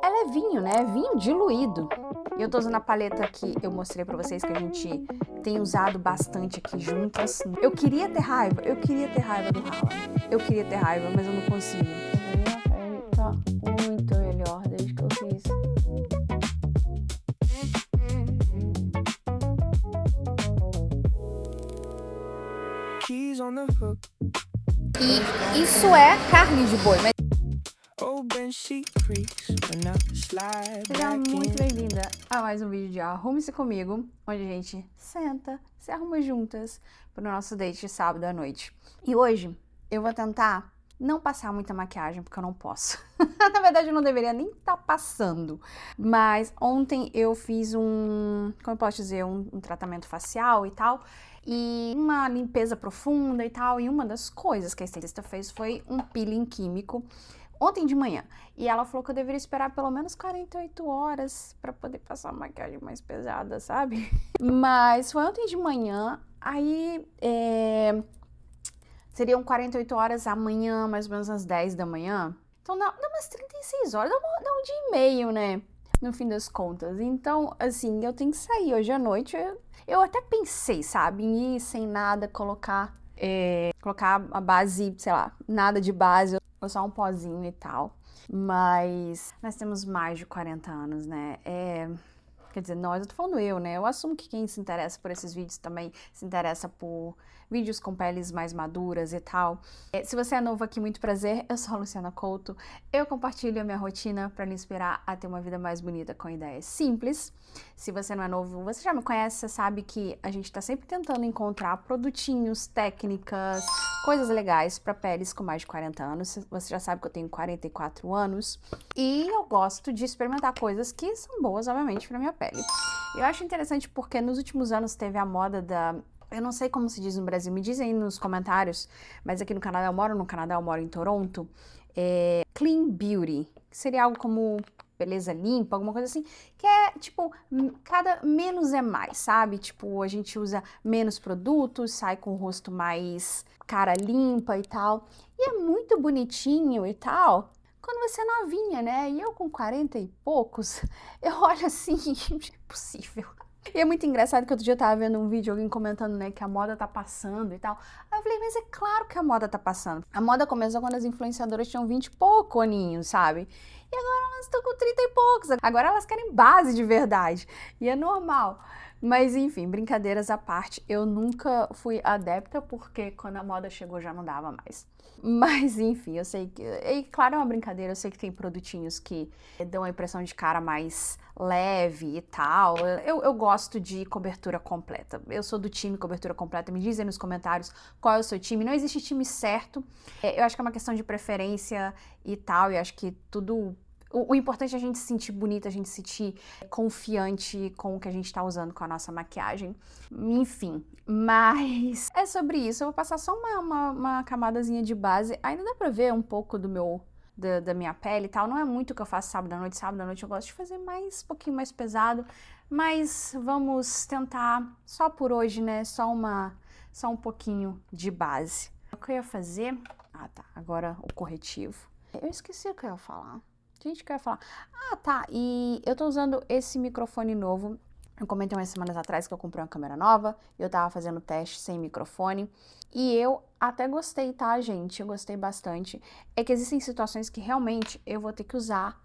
ela é vinho, né? É vinho diluído. E eu tô usando a paleta que eu mostrei pra vocês, que a gente tem usado bastante aqui juntas. Eu queria ter raiva do Haaland. Eu queria ter raiva, mas eu não consigo. Minha pele tá muito melhor desde que eu fiz. E isso é carne de boi, mas... Seja muito bem-vinda a mais um vídeo de Arrume-se Comigo, onde a gente senta, se arruma juntas para o nosso date de sábado à noite. E hoje eu vou tentar não passar muita maquiagem, porque eu não posso. Na verdade, eu não deveria nem estar passando. Mas ontem eu fiz como eu posso dizer, um tratamento facial e tal, e uma limpeza profunda e tal, e uma das coisas que a estilista fez foi um peeling químico ontem de manhã, e ela falou que eu deveria esperar pelo menos 48 horas pra poder passar uma maquiagem mais pesada, sabe? Mas foi ontem de manhã, aí seriam 48 horas amanhã, mais ou menos às 10 da manhã. Então dá umas 36 horas, dá um dia e meio, né? No fim das contas. Então, assim, eu tenho que sair hoje à noite. Eu até pensei, sabe, em ir sem nada, colocar a base, sei lá, nada de base, ou só um pozinho e tal. Mas nós temos mais de 40 anos, né? Quer dizer, eu tô falando eu, né? Eu assumo que quem se interessa por esses vídeos também se interessa por vídeos com peles mais maduras e tal. Se você é novo aqui, muito prazer, eu sou a Luciana Couto. Eu compartilho a minha rotina para lhe inspirar a ter uma vida mais bonita com ideias simples. Se você não é novo, você já me conhece, você sabe que a gente tá sempre tentando encontrar produtinhos, técnicas, coisas legais para peles com mais de 40 anos. Você já sabe que eu tenho 44 anos e eu gosto de experimentar coisas que são boas, obviamente, para minha pele. Eu acho interessante porque nos últimos anos teve a moda eu não sei como se diz no Brasil, me dizem aí nos comentários, mas aqui no Canadá, eu moro em Toronto, Clean Beauty, que seria algo como beleza limpa, alguma coisa assim, que é tipo, menos é mais, sabe? Tipo, a gente usa menos produtos, sai com o rosto mais cara limpa e tal, e é muito bonitinho e tal, quando você é novinha, né? E eu com 40 e poucos, eu olho assim, impossível. E é muito engraçado que outro dia eu tava vendo um vídeo, alguém comentando, né, que a moda tá passando e tal. Aí eu falei, mas é claro que a moda tá passando. A moda começou quando as influenciadoras tinham 20 e pouco aninhos, sabe? E agora elas estão com 30 e poucos. Agora elas querem base de verdade. E é normal. Mas enfim, brincadeiras à parte, eu nunca fui adepta porque quando a moda chegou já não dava mais. Mas enfim, eu sei que... E claro, é uma brincadeira, eu sei que tem produtinhos que dão a impressão de cara mais leve e tal. Eu gosto de cobertura completa. Eu sou do time cobertura completa. Me dizem nos comentários qual é o seu time. Não existe time certo. Eu acho que é uma questão de preferência e tal. E acho que tudo... O importante é a gente se sentir bonita, a gente se sentir confiante com o que a gente tá usando com a nossa maquiagem. Enfim, mas é sobre isso. Eu vou passar só uma camadazinha de base. Ainda dá pra ver um pouco da minha pele e tal. Não é muito o que eu faço sábado à noite. Sábado à noite eu gosto de fazer um pouquinho mais pesado. Mas vamos tentar, só por hoje, né? Só um pouquinho de base. O que eu ia fazer... Ah, tá. Agora o corretivo. Eu esqueci o que eu ia falar. Gente, que eu ia falar. Ah, tá. E eu tô usando esse microfone novo. Eu comentei umas semanas atrás que eu comprei uma câmera nova. Eu tava fazendo teste sem microfone. E eu até gostei, tá, gente? Eu gostei bastante. É que existem situações que realmente eu vou ter que usar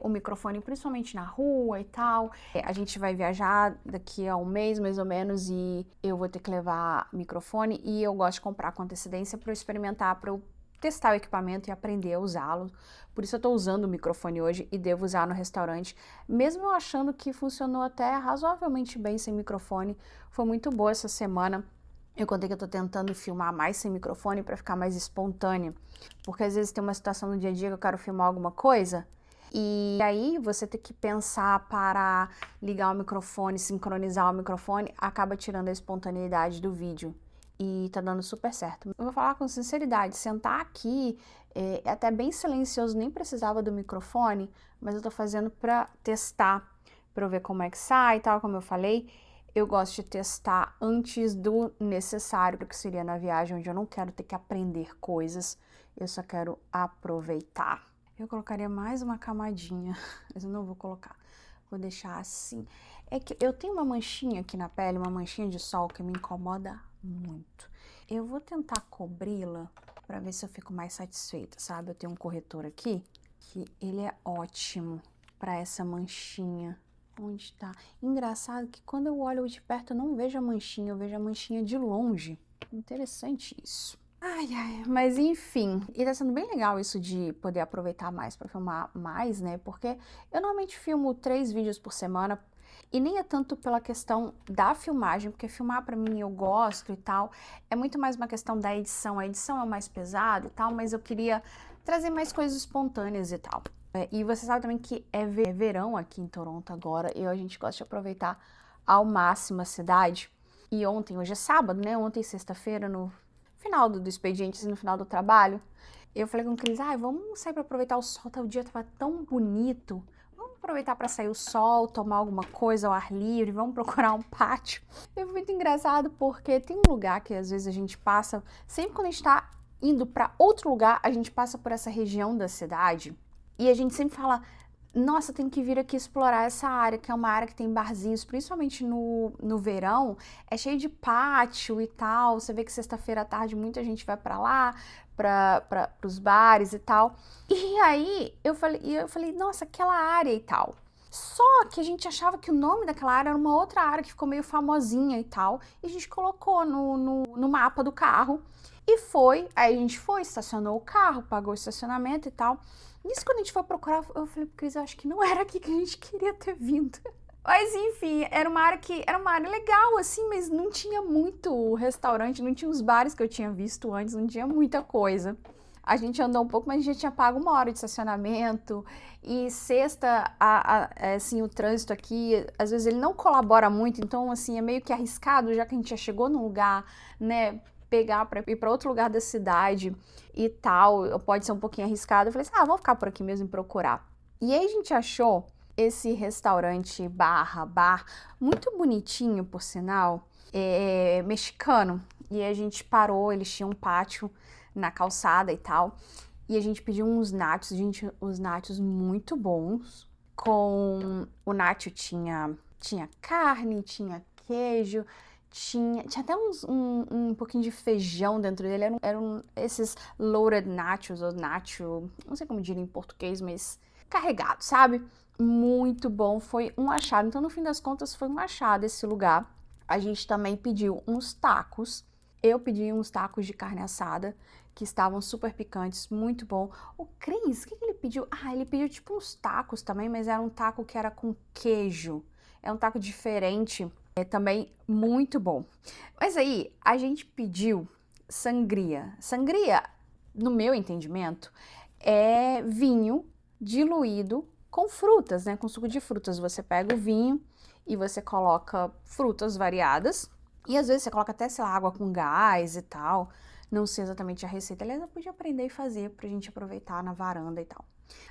o microfone, principalmente na rua e tal. A gente vai viajar daqui a um mês, mais ou menos, e eu vou ter que levar microfone. E eu gosto de comprar com antecedência pra eu experimentar, pra eu testar o equipamento e aprender a usá-lo. Por isso eu tô usando o microfone hoje e devo usar no restaurante, mesmo eu achando que funcionou até razoavelmente bem sem microfone. Foi muito boa essa semana. Eu contei que eu tô tentando filmar mais sem microfone para ficar mais espontânea, porque às vezes tem uma situação no dia a dia que eu quero filmar alguma coisa, e aí você ter que pensar para ligar o microfone, sincronizar o microfone, acaba tirando a espontaneidade do vídeo. E tá dando super certo. Eu vou falar com sinceridade, sentar aqui é até bem silencioso, nem precisava do microfone, mas eu tô fazendo pra testar, pra eu ver como é que sai e tal, como eu falei. Eu gosto de testar antes do necessário, que seria na viagem, onde eu não quero ter que aprender coisas, eu só quero aproveitar. Eu colocaria mais uma camadinha, mas eu não vou colocar. Vou deixar assim. É que eu tenho uma manchinha aqui na pele, uma manchinha de sol que me incomoda muito. Eu vou tentar cobri-la pra ver se eu fico mais satisfeita, sabe? Eu tenho um corretor aqui que ele é ótimo pra essa manchinha. Onde tá? Engraçado que quando eu olho de perto eu não vejo a manchinha, eu vejo a manchinha de longe. Interessante isso. Ai, ai, mas enfim, e tá sendo bem legal isso de poder aproveitar mais pra filmar mais, né? Porque eu normalmente filmo 3 vídeos por semana e nem é tanto pela questão da filmagem, porque filmar pra mim eu gosto e tal, é muito mais uma questão da edição. A edição é o mais pesado e tal, mas eu queria trazer mais coisas espontâneas e tal. E você sabe também que é verão aqui em Toronto agora e a gente gosta de aproveitar ao máximo a cidade. E ontem, hoje é sábado, né? Ontem, sexta-feira, no final do expediente, assim, no final do trabalho, eu falei com o Cris, vamos sair pra aproveitar o sol, tá? O dia tava tão bonito, vamos aproveitar pra sair o sol, tomar alguma coisa ao ar livre, vamos procurar um pátio. E foi muito engraçado porque tem um lugar que às vezes a gente passa, sempre quando a gente tá indo pra outro lugar, a gente passa por essa região da cidade e a gente sempre fala, nossa, tem que vir aqui explorar essa área, que é uma área que tem barzinhos, principalmente no verão, é cheio de pátio e tal, você vê que sexta-feira à tarde muita gente vai pra lá, pros bares e tal. E aí, eu falei, nossa, aquela área e tal. Só que a gente achava que o nome daquela área era uma outra área que ficou meio famosinha e tal, e a gente colocou no mapa do carro, e aí a gente foi, estacionou o carro, pagou o estacionamento e tal. Nisso, quando a gente foi procurar, eu falei pro Cris, eu acho que não era aqui que a gente queria ter vindo. Mas enfim, era uma área legal, assim, mas não tinha muito restaurante, não tinha os bares que eu tinha visto antes, não tinha muita coisa. A gente andou um pouco, mas a gente tinha pago 1 hora de estacionamento. E sexta, assim, o trânsito aqui, às vezes ele não colabora muito, então, assim, é meio que arriscado, já que a gente já chegou num lugar, né, pegar para ir para outro lugar da cidade e tal, pode ser um pouquinho arriscado. Eu falei assim, vamos ficar por aqui mesmo e procurar. E aí a gente achou esse restaurante bar, muito bonitinho, por sinal, mexicano. E a gente parou, eles tinham um pátio na calçada e tal. E a gente pediu uns nachos, gente, os nachos muito bons. Com o nacho tinha carne, tinha queijo, tinha até um pouquinho de feijão dentro dele. Eram esses loaded nachos, ou nacho, não sei como diria em português, mas carregado, sabe? Muito bom, foi um achado. Então, no fim das contas, foi um achado esse lugar. A gente também pediu uns tacos. Eu pedi uns tacos de carne assada, que estavam super picantes, muito bom. O Cris, o que ele pediu? Ele pediu tipo uns tacos também, mas era um taco que era com queijo. É um taco diferente, também muito bom. Mas aí, a gente pediu sangria. Sangria, no meu entendimento, é vinho diluído com frutas, né? Com suco de frutas. Você pega o vinho e você coloca frutas variadas. E às vezes você coloca até, sei lá, água com gás e tal. Não sei exatamente a receita. Aliás, eu podia aprender e fazer pra gente aproveitar na varanda e tal.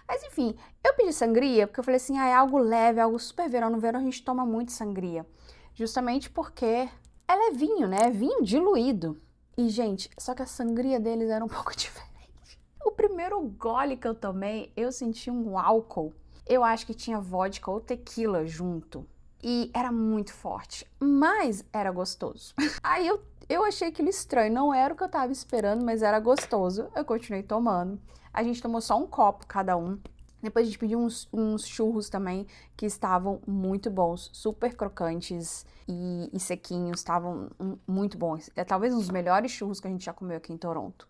Mas enfim, eu pedi sangria porque eu falei assim, é algo leve, algo super verão. No verão a gente toma muito sangria. Justamente porque ela é vinho, né? É vinho diluído. E, gente, só que a sangria deles era um pouco diferente. O primeiro gole que eu tomei, eu senti um álcool. Eu acho que tinha vodka ou tequila junto. E era muito forte, mas era gostoso. Aí eu achei aquilo estranho, não era o que eu tava esperando, mas era gostoso. Eu continuei tomando. A gente tomou só um copo cada um. Depois a gente pediu uns churros também, que estavam muito bons, super crocantes e sequinhos, estavam muito bons. É talvez um dos melhores churros que a gente já comeu aqui em Toronto.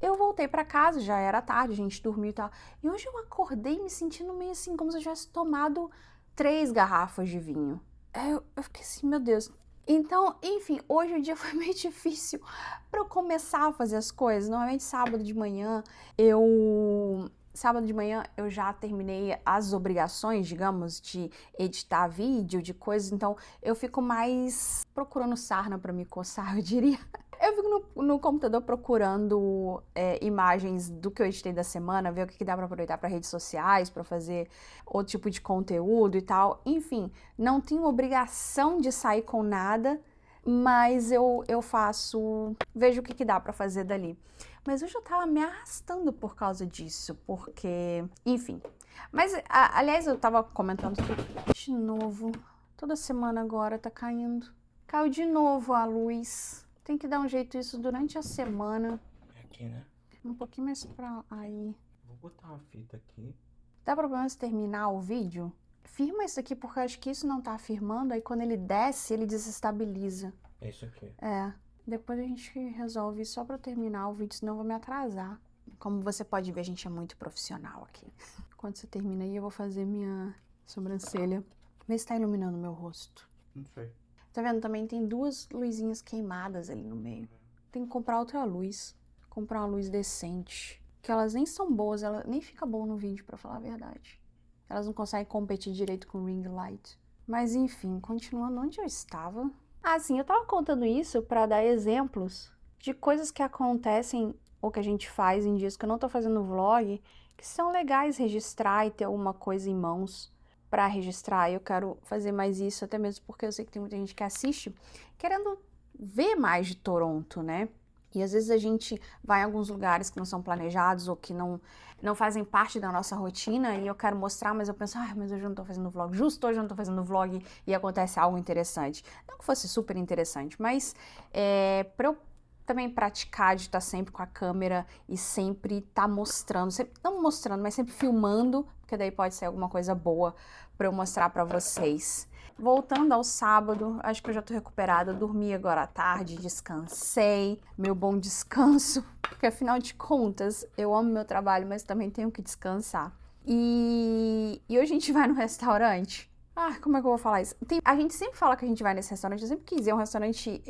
Eu voltei pra casa, já era tarde, a gente dormiu e tal. E hoje eu acordei me sentindo meio assim, como se eu tivesse tomado 3 garrafas de vinho. Eu fiquei assim, meu Deus. Então, enfim, hoje o dia foi meio difícil para eu começar a fazer as coisas. Normalmente sábado de manhã eu já terminei as obrigações, digamos, de editar vídeo, de coisas, então eu fico mais procurando sarna para me coçar, eu diria. Eu fico no computador procurando imagens do que eu editei da semana, ver o que dá para aproveitar para redes sociais, para fazer outro tipo de conteúdo e tal. Enfim, não tenho obrigação de sair com nada, mas eu vejo o que dá para fazer dali. Mas hoje eu tava me arrastando por causa disso, porque... Enfim. Mas, aliás, eu tava comentando de novo. Toda semana agora tá caindo. Caiu de novo a luz. Tem que dar um jeito isso durante a semana. É aqui, né? Um pouquinho mais pra aí. Vou botar uma fita aqui. Dá problema se terminar o vídeo? Firma isso aqui, porque eu acho que isso não tá firmando. Aí quando ele desce, ele desestabiliza. É isso aqui. É. Depois a gente resolve só pra eu terminar o vídeo, senão eu vou me atrasar. Como você pode ver, a gente é muito profissional aqui. Quando você termina aí, eu vou fazer minha sobrancelha. Vê se tá iluminando meu rosto. Não sei. Tá vendo? Também tem duas luzinhas queimadas ali no meio. Tem que comprar outra luz. Comprar uma luz decente. Que elas nem são boas, ela nem fica bom no vídeo, pra falar a verdade. Elas não conseguem competir direito com o ring light. Mas enfim, continuando onde eu estava. Ah, sim, eu tava contando isso pra dar exemplos de coisas que acontecem ou que a gente faz em dias que eu não tô fazendo vlog, que são legais registrar e ter alguma coisa em mãos pra registrar. Eu quero fazer mais isso, até mesmo porque eu sei que tem muita gente que assiste querendo ver mais de Toronto, né? E às vezes a gente vai em alguns lugares que não são planejados ou que não fazem parte da nossa rotina e eu quero mostrar, mas eu penso, mas hoje eu não tô fazendo vlog, justo hoje eu não tô fazendo vlog e acontece algo interessante. Não que fosse super interessante, mas pra eu também praticar de estar sempre com a câmera e sempre estar mostrando, sempre, não mostrando, mas sempre filmando, porque daí pode ser alguma coisa boa pra eu mostrar pra vocês. Voltando ao sábado, acho que eu já tô recuperada, dormi agora à tarde, descansei, meu bom descanso, porque afinal de contas, eu amo meu trabalho, mas também tenho que descansar. E hoje a gente vai no restaurante. Como é que eu vou falar isso? A gente sempre fala que a gente vai nesse restaurante, eu sempre quis ir, é um restaurante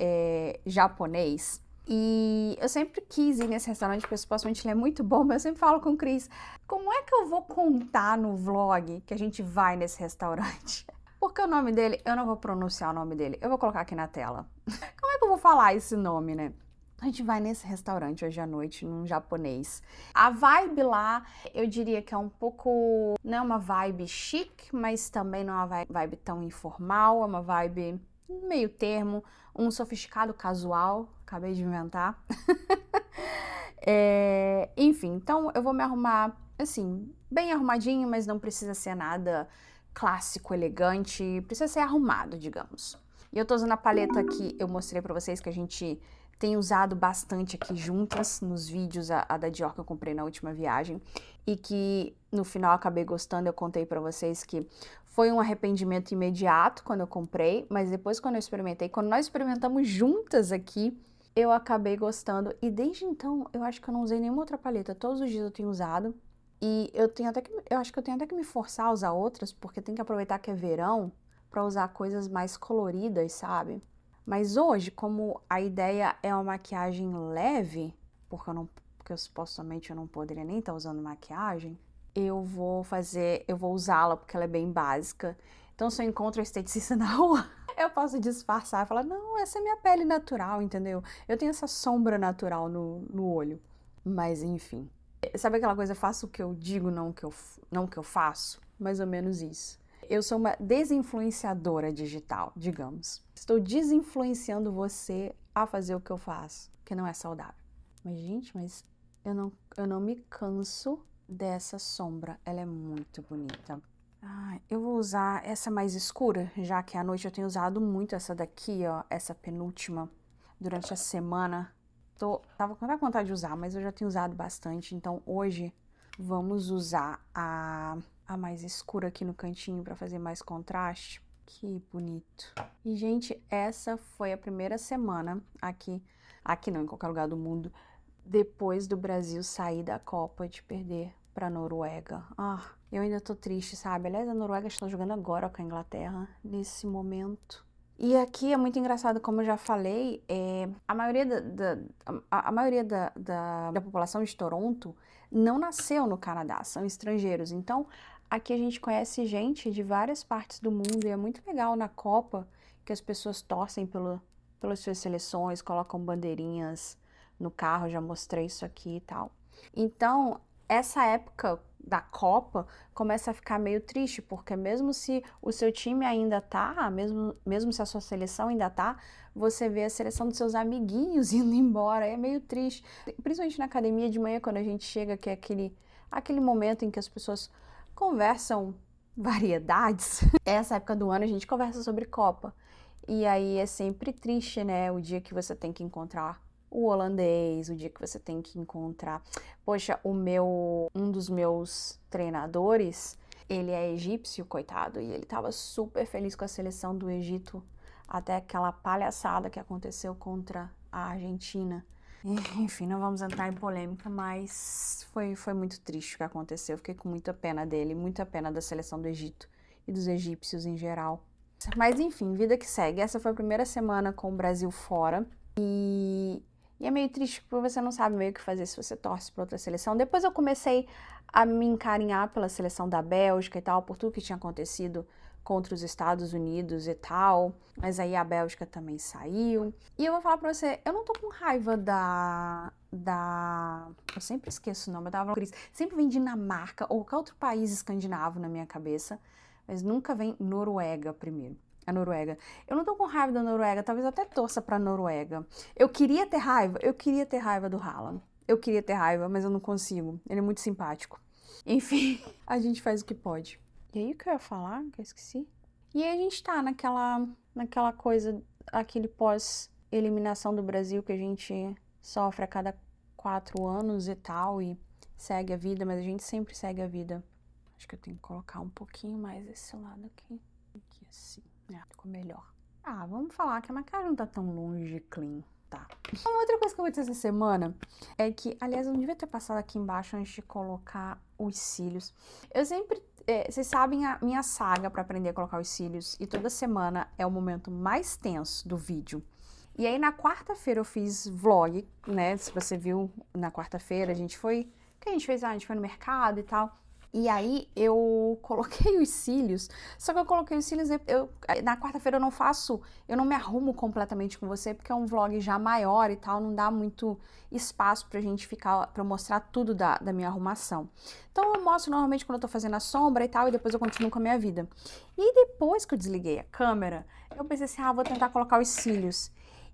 japonês. E eu sempre quis ir nesse restaurante, porque supostamente ele é muito bom, mas eu sempre falo com o Cris, como é que eu vou contar no vlog que a gente vai nesse restaurante? Porque o nome dele, eu não vou pronunciar o nome dele, eu vou colocar aqui na tela. Como é que eu vou falar esse nome, né? A gente vai nesse restaurante hoje à noite, num japonês. A vibe lá, eu diria que é um pouco... Não é uma vibe chique, mas também não é uma vibe tão informal. É uma vibe meio termo, um sofisticado casual. Acabei de inventar. Enfim, então eu vou me arrumar, assim, bem arrumadinho, mas não precisa ser nada clássico, elegante. Precisa ser arrumado, digamos. E eu tô usando a paleta que eu mostrei pra vocês, que a gente tem usado bastante aqui juntas nos vídeos, a da Dior que eu comprei na última viagem, e que no final acabei gostando. Eu contei pra vocês que foi um arrependimento imediato quando eu comprei, mas depois quando eu experimentei, quando nós experimentamos juntas aqui, eu acabei gostando. E desde então, eu acho que eu não usei nenhuma outra paleta. Todos os dias eu tenho usado. E eu acho que eu tenho até que me forçar a usar outras, porque tem que aproveitar que é verão pra usar coisas mais coloridas, sabe? Mas hoje, como a ideia é uma maquiagem leve, porque supostamente eu não poderia nem estar usando maquiagem, eu vou usá-la porque ela é bem básica. Então, se eu encontro a esteticista na rua, eu posso disfarçar e falar, não, essa é minha pele natural, entendeu? Eu tenho essa sombra natural no olho. Mas, enfim. Sabe aquela coisa, faço o que eu digo, não o que eu faço? Mais ou menos isso. Eu sou uma desinfluenciadora digital, digamos. Estou desinfluenciando você a fazer o que eu faço, que não é saudável. Mas, gente, eu não me canso dessa sombra. Ela é muito bonita. Eu vou usar essa mais escura, já que à noite eu tenho usado muito essa daqui, ó, essa penúltima, durante a semana. Tava com vontade de usar, mas eu já tenho usado bastante, então hoje vamos usar a mais escura aqui no cantinho para fazer mais contraste. Que bonito. E, gente, essa foi a primeira semana aqui não, em qualquer lugar do mundo, depois do Brasil sair da Copa, de perder pra Noruega. Eu ainda tô triste, sabe? Aliás, a Noruega está jogando agora com a Inglaterra, nesse momento. E aqui é muito engraçado, como eu já falei, a maioria da população de Toronto não nasceu no Canadá, são estrangeiros. Então, aqui a gente conhece gente de várias partes do mundo e é muito legal na Copa que as pessoas torcem pelas suas seleções, colocam bandeirinhas no carro, já mostrei isso aqui e tal. Então, essa época da Copa começa a ficar meio triste, porque mesmo se o seu time ainda tá, mesmo se a sua seleção ainda tá, você vê a seleção dos seus amiguinhos indo embora, é meio triste. Principalmente na academia de manhã, quando a gente chega, que é aquele momento em que as pessoas conversam variedades. Essa época do ano a gente conversa sobre Copa. E aí é sempre triste, né? O dia que você tem que encontrar o holandês, o dia que você tem que encontrar... Poxa, um dos meus treinadores, ele é egípcio, coitado, e ele tava super feliz com a seleção do Egito, até aquela palhaçada que aconteceu contra a Argentina. Enfim, não vamos entrar em polêmica, mas foi muito triste o que aconteceu. Eu fiquei com muita pena dele, muita pena da seleção do Egito e dos egípcios em geral. Mas enfim, vida que segue. Essa foi a primeira semana com o Brasil fora. E é meio triste porque você não sabe meio o que fazer se você torce para outra seleção. Depois eu comecei a me encarinhar pela seleção da Bélgica e tal, por tudo que tinha acontecido contra os Estados Unidos e tal. Mas aí a Bélgica também saiu. E eu vou falar pra você, eu não tô com raiva eu sempre esqueço o nome, sempre vem Dinamarca ou qualquer outro país escandinavo na minha cabeça, mas nunca vem Noruega primeiro. A Noruega. Eu não tô com raiva da Noruega, talvez eu até torça pra Noruega. Eu queria ter raiva do Haaland. Eu queria ter raiva, mas eu não consigo. Ele é muito simpático. Enfim, a gente faz o que pode. E aí o que eu ia falar? Que eu esqueci. E aí a gente tá naquela coisa, aquele pós-eliminação do Brasil que a gente sofre a cada 4 anos e tal, e segue a vida, mas a gente sempre segue a vida. Acho que eu tenho que colocar um pouquinho mais esse lado aqui. Aqui assim. Ficou melhor. Vamos falar que a maquiagem não tá tão longe de clean, tá? Uma outra coisa que eu vou dizer essa semana é que, aliás, eu não devia ter passado aqui embaixo antes de colocar os cílios. Eu sempre... vocês sabem a minha saga pra aprender a colocar os cílios, e toda semana é o momento mais tenso do vídeo. E aí, na quarta-feira eu fiz vlog, né? Se você viu, na quarta-feira a gente foi... O que a gente fez? A gente foi no mercado e tal. E aí eu coloquei os cílios, só que eu coloquei os cílios, na quarta-feira eu não me arrumo completamente com você, porque é um vlog já maior e tal, não dá muito espaço pra gente pra eu mostrar tudo da minha arrumação. Então eu mostro normalmente quando eu tô fazendo a sombra e tal, e depois eu continuo com a minha vida. E depois que eu desliguei a câmera, eu pensei assim, vou tentar colocar os cílios.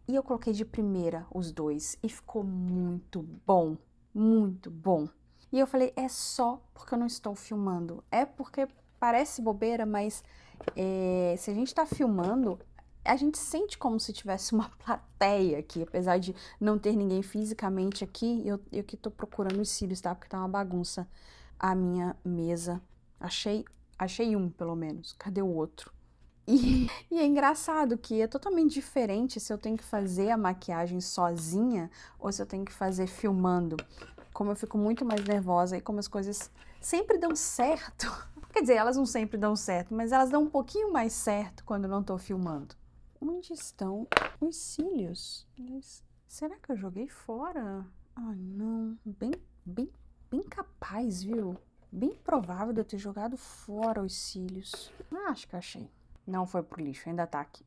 E eu coloquei de primeira os dois, e ficou muito bom, muito bom. E eu falei, é só porque eu não estou filmando. É porque parece bobeira, mas se a gente tá filmando, a gente sente como se tivesse uma plateia aqui, apesar de não ter ninguém fisicamente aqui. Eu que tô procurando os cílios, tá? Porque tá uma bagunça a minha mesa. Achei um, pelo menos. Cadê o outro? E é engraçado que é totalmente diferente se eu tenho que fazer a maquiagem sozinha ou se eu tenho que fazer filmando. Como eu fico muito mais nervosa e como as coisas sempre dão certo. Quer dizer, elas não sempre dão certo, mas elas dão um pouquinho mais certo quando eu não tô filmando. Onde estão os cílios? Será que eu joguei fora? Não. Bem capaz, viu? Bem provável de eu ter jogado fora os cílios. Acho que achei. Não foi pro lixo, ainda tá aqui.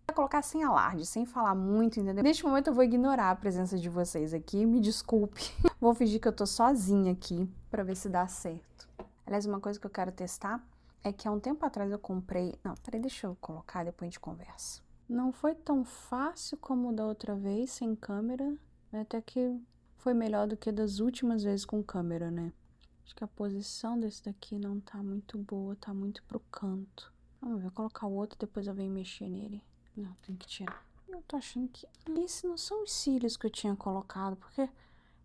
Vou colocar sem alarde, sem falar muito, entendeu? Neste momento eu vou ignorar a presença de vocês aqui, me desculpe. Vou fingir que eu tô sozinha aqui, pra ver se dá certo. Aliás, uma coisa que eu quero testar é que há um tempo atrás eu comprei... Não, peraí, deixa eu colocar, depois a gente conversa. Não foi tão fácil como da outra vez, sem câmera. Até que foi melhor do que das últimas vezes com câmera, né? Acho que a posição desse daqui não tá muito boa, tá muito pro canto. Vamos ver, vou colocar o outro, depois eu venho mexer nele. Não, tem que tirar. Eu tô achando que esses não são os cílios que eu tinha colocado, porque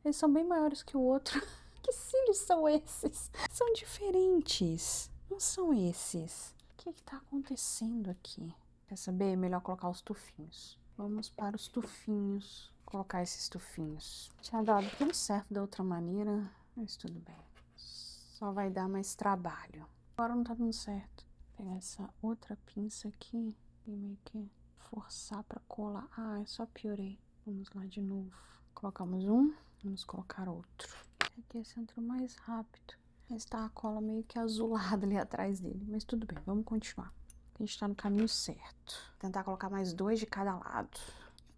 eles são bem maiores que o outro. Que cílios são esses? São diferentes. Não são esses. O que tá acontecendo aqui? Quer saber? É melhor colocar os tufinhos. Vamos para os tufinhos. Colocar esses tufinhos. Tinha dado tudo certo da outra maneira, mas tudo bem. Só vai dar mais trabalho. Agora não tá dando certo. Vou pegar essa outra pinça aqui e meio que forçar pra colar. Eu só piorei. Vamos lá de novo. Colocamos um, vamos colocar outro. Aqui esse entrou mais rápido. Mas tá a cola meio que azulada ali atrás dele. Mas tudo bem, vamos continuar. A gente tá no caminho certo. Vou tentar colocar mais 2 de cada lado.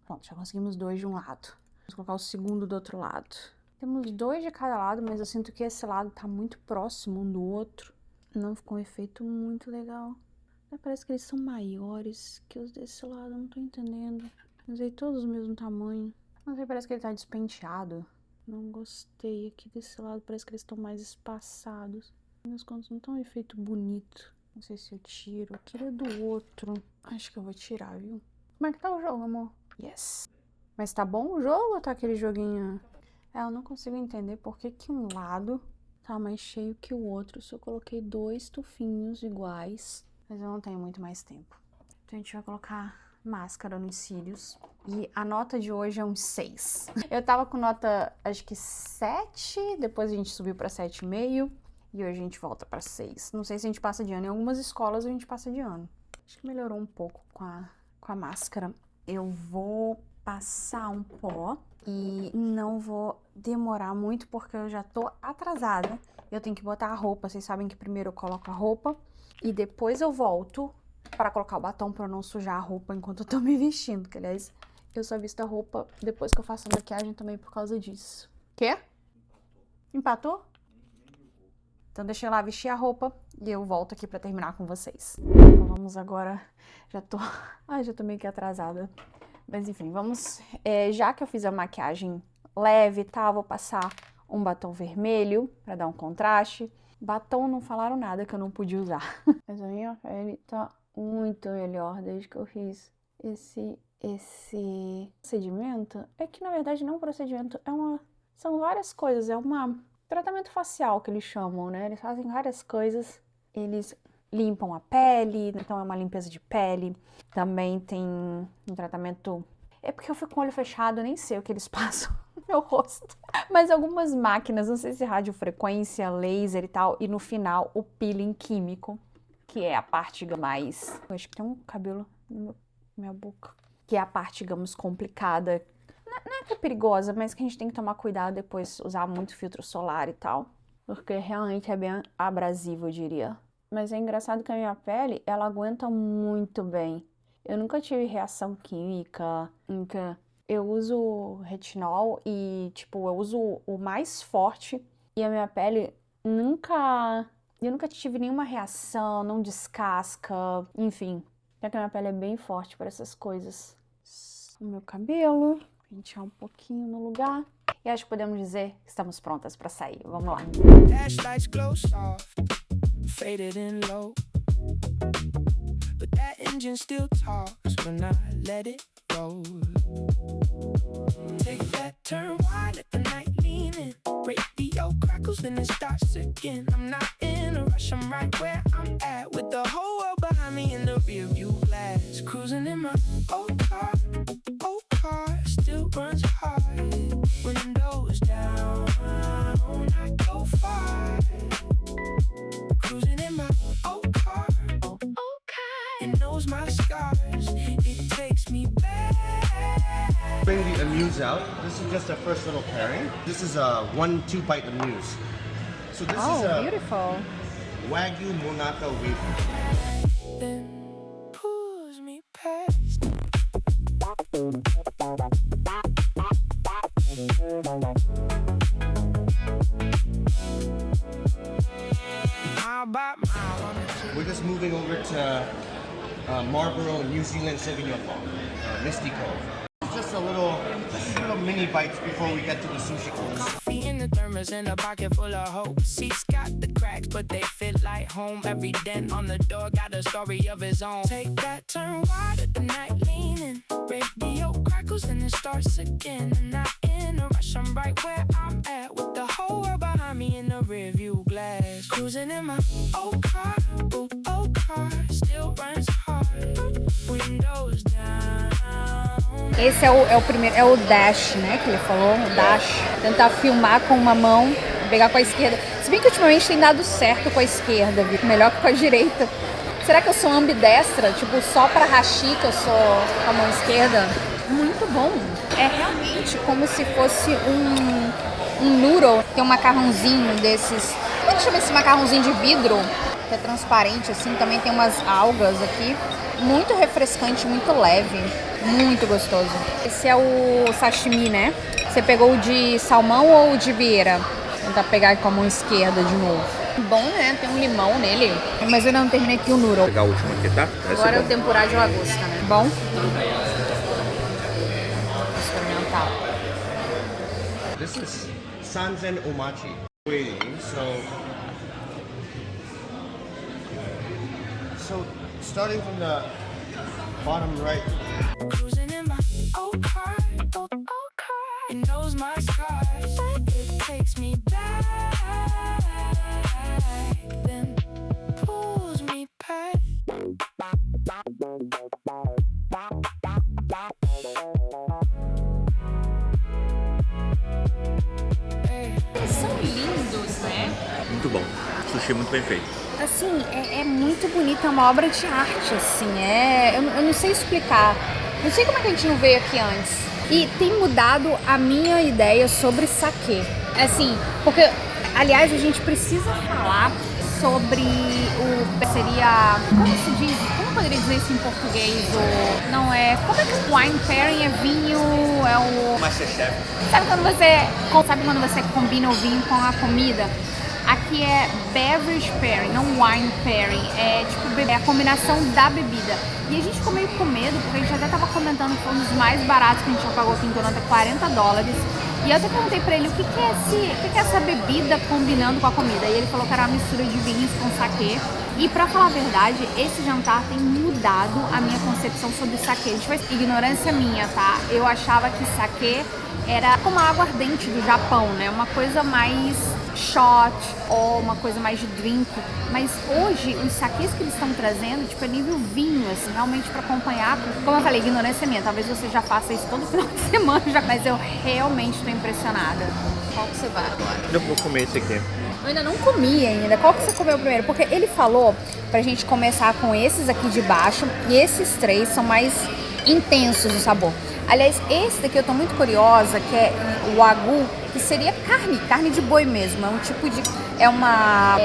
Pronto, já conseguimos 2 de um lado. Vamos colocar o segundo do outro lado. Temos 2 de cada lado, mas eu sinto que esse lado tá muito próximo um do outro. Não ficou um efeito muito legal. Parece que eles são maiores que os desse lado, não tô entendendo. Usei todos o mesmo tamanho. Não sei, parece que ele tá despenteado. Não gostei aqui desse lado, parece que eles estão mais espaçados. Meus contos não estão um efeito bonito. Não sei se eu tiro. Eu queria do outro. Acho que eu vou tirar, viu? Como é que tá o jogo, amor? Yes. Mas tá bom o jogo ou tá aquele joguinho... eu não consigo entender por que um lado tá mais cheio que o outro. Se eu coloquei 2 tufinhos iguais. Mas eu não tenho muito mais tempo. Então a gente vai colocar máscara nos cílios. E a nota de hoje é um 6. Eu tava com nota, acho que 7. Depois a gente subiu pra 7,5. E hoje a gente volta pra 6. Não sei se a gente passa de ano. Em algumas escolas a gente passa de ano. Acho que melhorou um pouco com a máscara. Eu vou passar um pó. E não vou demorar muito porque eu já tô atrasada. Eu tenho que botar a roupa. Vocês sabem que primeiro eu coloco a roupa e depois eu volto para colocar o batom pra eu não sujar a roupa enquanto eu tô me vestindo. Que, aliás, eu só visto a roupa depois que eu faço a maquiagem também por causa disso. Quê? Empatou? Então deixa eu lá vestir a roupa e eu volto aqui pra terminar com vocês. Então vamos agora... já tô meio que atrasada. Mas enfim, vamos... já que eu fiz a maquiagem leve, tá? Vou passar um batom vermelho pra dar um contraste. Batom não falaram nada que eu não podia usar. Mas a minha pele tá muito melhor desde que eu fiz esse procedimento. É que na verdade não é um procedimento, são várias coisas. É um tratamento facial que eles chamam, né? Eles fazem várias coisas. Eles limpam a pele, então é uma limpeza de pele. Também tem um tratamento... é porque eu fico com o olho fechado, eu nem sei o que eles passam no meu rosto. Mas algumas máquinas, não sei se radiofrequência, laser e tal, e no final o peeling químico, que é a parte mais... eu acho que tem um cabelo na minha boca. Que é a parte, digamos, complicada. Não é que é perigosa, mas que a gente tem que tomar cuidado depois, usar muito filtro solar e tal. Porque realmente é bem abrasivo, eu diria. Mas é engraçado que a minha pele, ela aguenta muito bem. Eu nunca tive reação química, nunca. Eu uso retinol e, tipo, eu uso o mais forte. E a minha pele nunca... eu nunca tive nenhuma reação, não descasca, enfim. Já que a minha pele é bem forte para essas coisas. O meu cabelo, pentear um pouquinho no lugar. E acho que podemos dizer que estamos prontas para sair. Vamos lá. Faded in low, but that engine still talks when I let it go. Take that turn wide, let the night lean in. Radio crackles, then it starts again. I'm not in a rush, I'm right where I'm at, with the whole world behind me in the rear view glass. Cruising in my old car still runs hard. Windows down, I go far. Cruising in my old car, okay. It knows my scars, it takes me back. Bring the Amuse out. This is just a first little pairing. This is a 1-2 bite Amuse. So this is a beautiful Wagyu Monaka wafer. Then pulls me past. We're just moving over to Marlborough New Zealand Sauvignon Blanc, Misty Cove. It's just a little mini bites before we get to the sushi course. Coffee in the thermos and a pocket full of hope. Seats got the cracks, but they fit like home. Every dent on the door got a story of its own. Take that turn wide at the night leaning. Radio crackles and it starts again. I'm not in a rush, I'm right where I'm at, with the whole world behind me in the rear view glass. Cruising in my old car, still runs hard. Windows down. Esse é o primeiro, é o dash, né, que ele falou, o dash. Tentar filmar com uma mão, pegar com a esquerda. Se bem que ultimamente tem dado certo com a esquerda, melhor que com a direita. Será que eu sou ambidestra? Tipo, só pra hashi que eu sou com a mão esquerda? Muito bom. É realmente como se fosse um noodle. Tem um macarrãozinho desses... como é que chama esse macarrãozinho de vidro? Que é transparente, assim. Também tem umas algas aqui. Muito refrescante, muito leve. Muito gostoso. Esse é o sashimi, né? Você pegou o de salmão ou o de vieira? Vou tentar pegar com a mão esquerda de novo. Bom, né? Tem um limão nele. Mas eu ainda não terminei aqui o noodle. Vou pegar o último aqui, tá? Agora é o tempurá de lagosta, né? Bom? Vou experimentar. This is Sanzen Omachi. Waiting, so starting from the bottom right. Cruising in my old car, old car. It knows my scars. It takes me back, then pulls me back. Eles são lindos, né? Muito bom. Sushi muito bem feito. Assim, é muito bonita, é uma obra de arte, assim, eu não sei explicar. Não sei como é que a gente não veio aqui antes. E tem mudado a minha ideia sobre saquê. Assim, porque, aliás, a gente precisa falar sobre seria, como se diz, como eu poderia dizer isso em português? Não é, como é que o wine pairing é vinho, é o... Masterchef. Sabe quando você combina o vinho com a comida? Aqui é beverage pairing, não wine pairing. É tipo é a combinação da bebida. E a gente ficou meio com medo, porque a gente até tava comentando que foi um dos mais baratos que a gente já pagou aqui em Toronto, $40. E eu até perguntei pra ele o que é essa bebida combinando com a comida. E ele falou que era uma mistura de vinhos com saquê. E pra falar a verdade, esse jantar tem mudado a minha concepção sobre saquê. A gente faz ignorância minha, tá? Eu achava que saquê era como a água ardente do Japão, né? Uma coisa mais shot ou uma coisa mais de drink. Mas hoje, os saquês que eles estão trazendo, tipo, é nível vinho, assim, realmente pra acompanhar. Como eu falei, ignorância minha. Talvez você já faça isso todo final de semana, mas eu realmente tô impressionada. Qual que você vai agora? Eu vou comer esse aqui. Eu ainda não comi ainda. Qual que você comeu primeiro? Porque ele falou pra gente começar com esses aqui de baixo. E esses três são mais intensos no sabor. Aliás, esse daqui eu tô muito curiosa, que é o wagyu, que seria carne de boi mesmo. É um tipo de... É uma...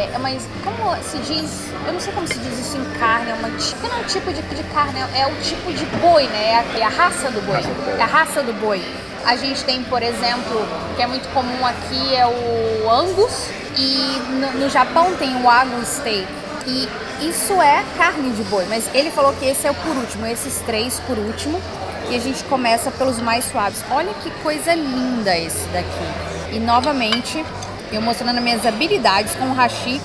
Como se diz... Eu não sei como se diz isso em carne. Não é um tipo de carne, é o tipo de boi, né? É a raça do boi. É a raça do boi. A gente tem, por exemplo, que é muito comum aqui, é o Angus. E no Japão tem o Wagyu steak. E isso é carne de boi. Mas ele falou que esse é o por último. Esses três por último. E a gente começa pelos mais suaves. Olha que coisa linda esse daqui. E novamente, eu mostrando minhas habilidades com o hashi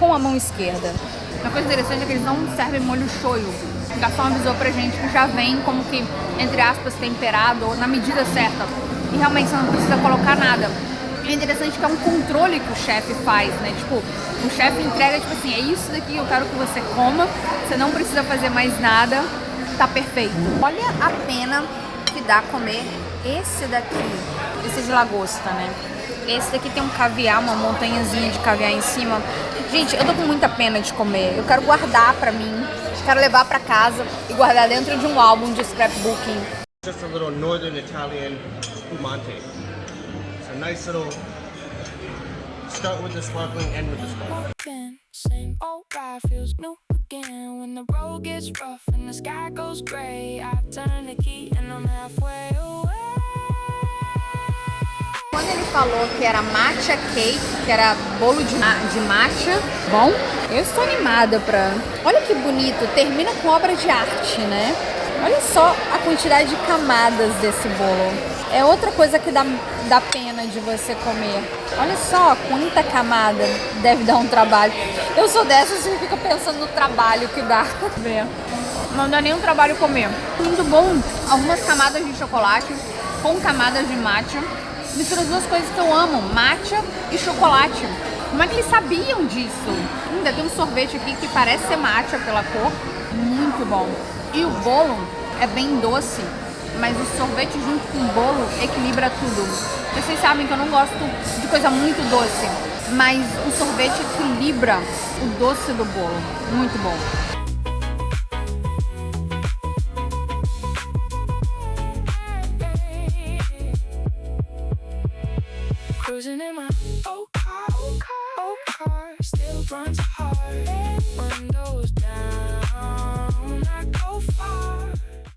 com a mão esquerda. Uma coisa interessante é que eles não servem molho shoyu. O garçom avisou pra gente que já vem como que, entre aspas, temperado ou na medida certa. E realmente você não precisa colocar nada. E é interessante que é um controle que o chefe faz, né? Tipo, o chefe entrega, tipo assim, é isso daqui, eu quero que você coma. Você não precisa fazer mais nada. Tá perfeito. Olha a pena que dá comer esse daqui. Esse de lagosta, né? Esse daqui tem um caviar, uma montanhazinha de caviar em cima. Gente, eu tô com muita pena de comer. Eu quero guardar pra mim. Quero levar pra casa e guardar dentro de um álbum de scrapbooking. Just a little northern Italian spumante. It's a nice little... Start with the sparkling, end with the sparkling. Same old ride feels new again. When the road gets rough and the sky goes gray, I turn the key and I'm halfway away. Quando ele falou que era matcha cake, que era bolo de matcha, bom, eu estou animada pra... Olha que bonito, termina com obra de arte, né? Olha só a quantidade de camadas desse bolo. É outra coisa que dá pena de você comer. Olha só quanta camada, deve dar um trabalho. Eu sou dessas que fica pensando no trabalho que dá. Não dá nenhum trabalho comer. Muito bom. Algumas camadas de chocolate com camadas de matcha. Mistura as duas coisas que eu amo, matcha e chocolate. Como é que eles sabiam disso? Ainda tem um sorvete aqui que parece ser matcha pela cor. Muito bom. E o bolo é bem doce, mas o sorvete junto com o bolo equilibra tudo. Vocês sabem que eu não gosto de coisa muito doce, mas o sorvete equilibra o doce do bolo. Muito bom. Cruising in my old car, still runs hard. Windows